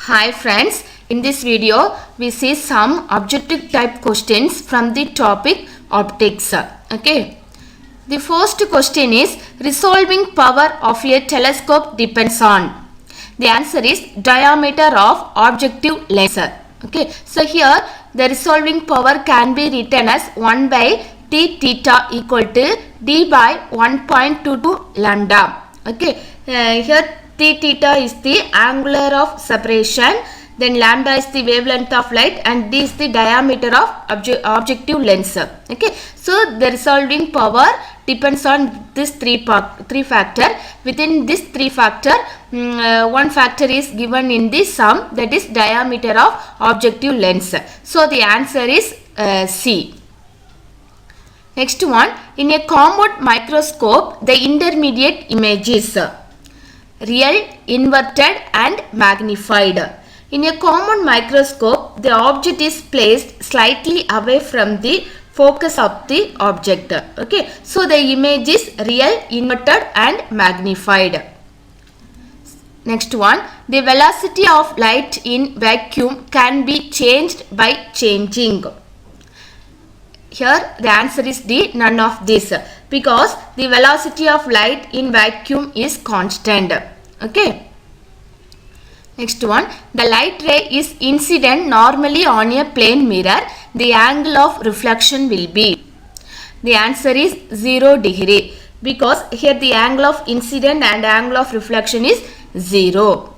Hi friends, in this video we see some objective type questions from the topic optics. Okay. The first question is resolving power of a telescope depends on. The answer is diameter of objective lens. Okay. So here the resolving power can be written as 1 by t theta equal to d by 1.22 lambda. Okay. Here t theta is the angular of separation, then lambda is the wavelength of light, and d is the diameter of objective lens. Okay, so the resolving power depends on this three factor. Within this three factor, one factor is given in the sum, that is diameter of objective lens. So the answer is C. Next one, in a compound microscope, the intermediate image is real, inverted and magnified. In a common microscope, the object is placed slightly away from the focus of the object. Okay, so the image is real, inverted and magnified. Next one, the velocity of light in vacuum can be changed by changing. Here the answer is D, none of this, because the velocity of light in vacuum is constant. Okay. Next one, the light ray is incident normally on a plane mirror. The angle of reflection will be. The answer is 0 degree, because here the angle of incident and angle of reflection is 0.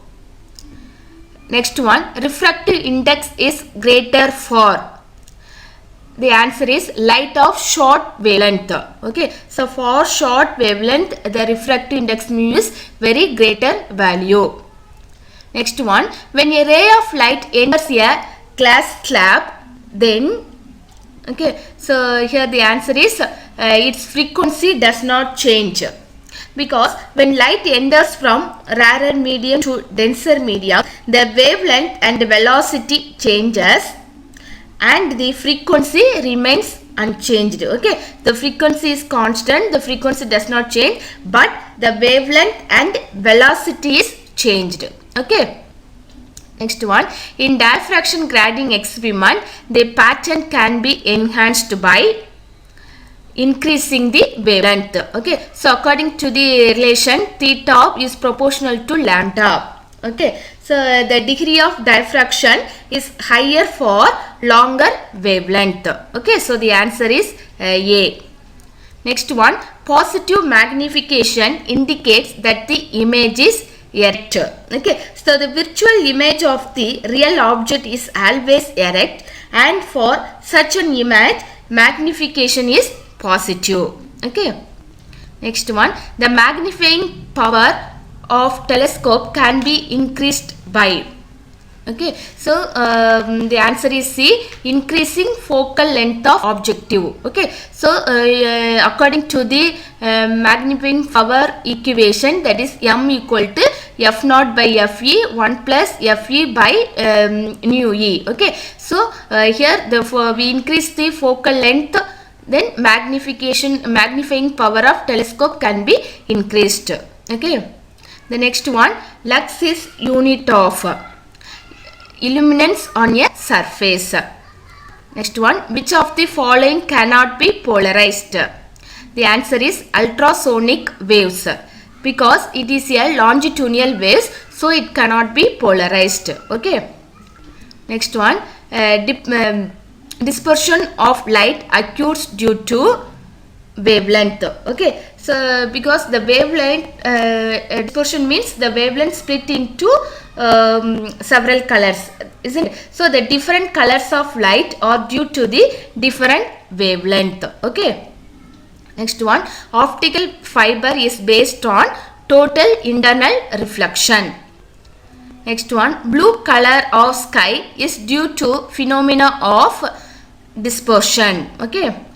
Next one, refractive index is greater for. The answer is light of short wavelength. Okay, so for short wavelength, the refractive index mu is very greater value. Next one, when a ray of light enters a glass slab, then okay, so here the answer is its frequency does not change, because when light enters from rarer medium to denser medium, the wavelength and velocity changes and the frequency remains unchanged. Okay, the frequency is constant, the frequency does not change, but the wavelength and velocity is changed. Okay, next one, in diffraction grating experiment, the pattern can be enhanced by increasing the wavelength. Okay, so according to the relation, theta is proportional to lambda. Okay, so the degree of diffraction is higher for longer wavelength. Okay, so the answer is A. Next one, positive magnification indicates that the image is erect. Okay, so the virtual image of the real object is always erect, and for such an image, magnification is positive. Okay, next one, the magnifying power of telescope can be increased by. Okay, so the answer is C, increasing focal length of objective. Okay, so according to the magnifying power equation, that is M equal to F naught by Fe 1 plus Fe by nu E. Okay, so here we increase the focal length, then magnifying power of telescope can be increased. Okay. The next one, lux is unit of illuminance on a surface. Next one, which of the following cannot be polarized? The answer is ultrasonic waves, because it is a longitudinal waves, so it cannot be polarized. Okay. Next one, dispersion of light occurs due to wavelength. Okay, so because the wavelength dispersion means the wavelength split into several colors, isn't it? So the different colors of light are due to the different wavelength. Okay, next one, optical fiber is based on total internal reflection. Next one, blue color of sky is due to phenomena of dispersion. Okay.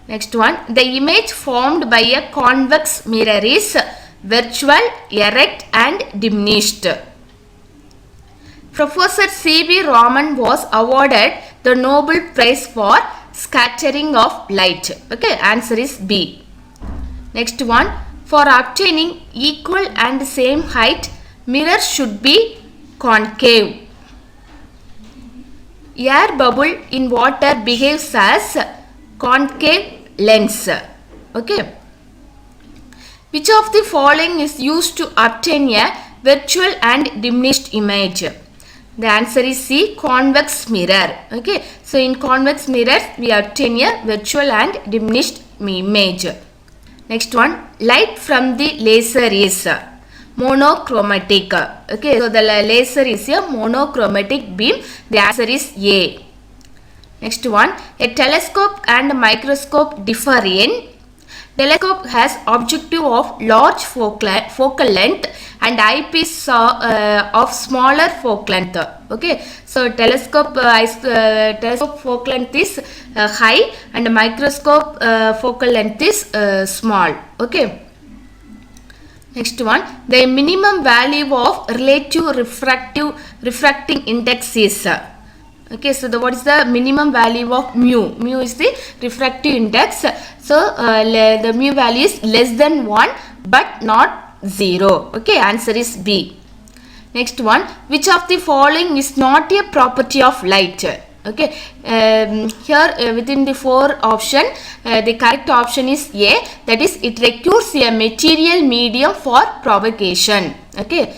Next one, the image formed by a convex mirror is virtual, erect and diminished. Professor C.V. Raman was awarded the Nobel Prize for scattering of light. Okay, answer is B. Next one, for obtaining equal and same height, mirror should be concave. Air bubble in water behaves as concave lens. Okay. Which of the following is used to obtain a virtual and diminished image? The answer is C, convex mirror. Okay. So in convex mirrors we obtain a virtual and diminished image. Next one, light from the laser is monochromatic. Okay. So the laser is a monochromatic beam. The answer is A. Next one, a telescope and microscope differ in. Telescope has objective of large focal length and eyepiece of smaller focal length. Okay, so telescope focal length is high and microscope focal length is small. Okay. Next one, the minimum value of relative refracting index is. Okay, so what is the minimum value of mu? Mu is the refractive index. So the mu value is less than 1 but not 0. Okay, answer is B. Next one, which of the following is not a property of light? Okay, here within the 4 option, the correct option is A, that is it requires a material medium for propagation. Okay.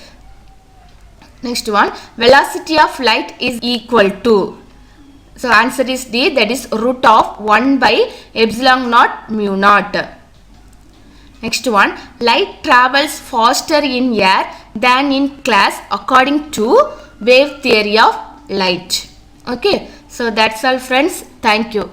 Next one, velocity of light is equal to. So answer is D, that is root of 1 by epsilon naught mu naught. Next one, light travels faster in air than in class according to wave theory of light. Okay, so that's all friends. Thank you.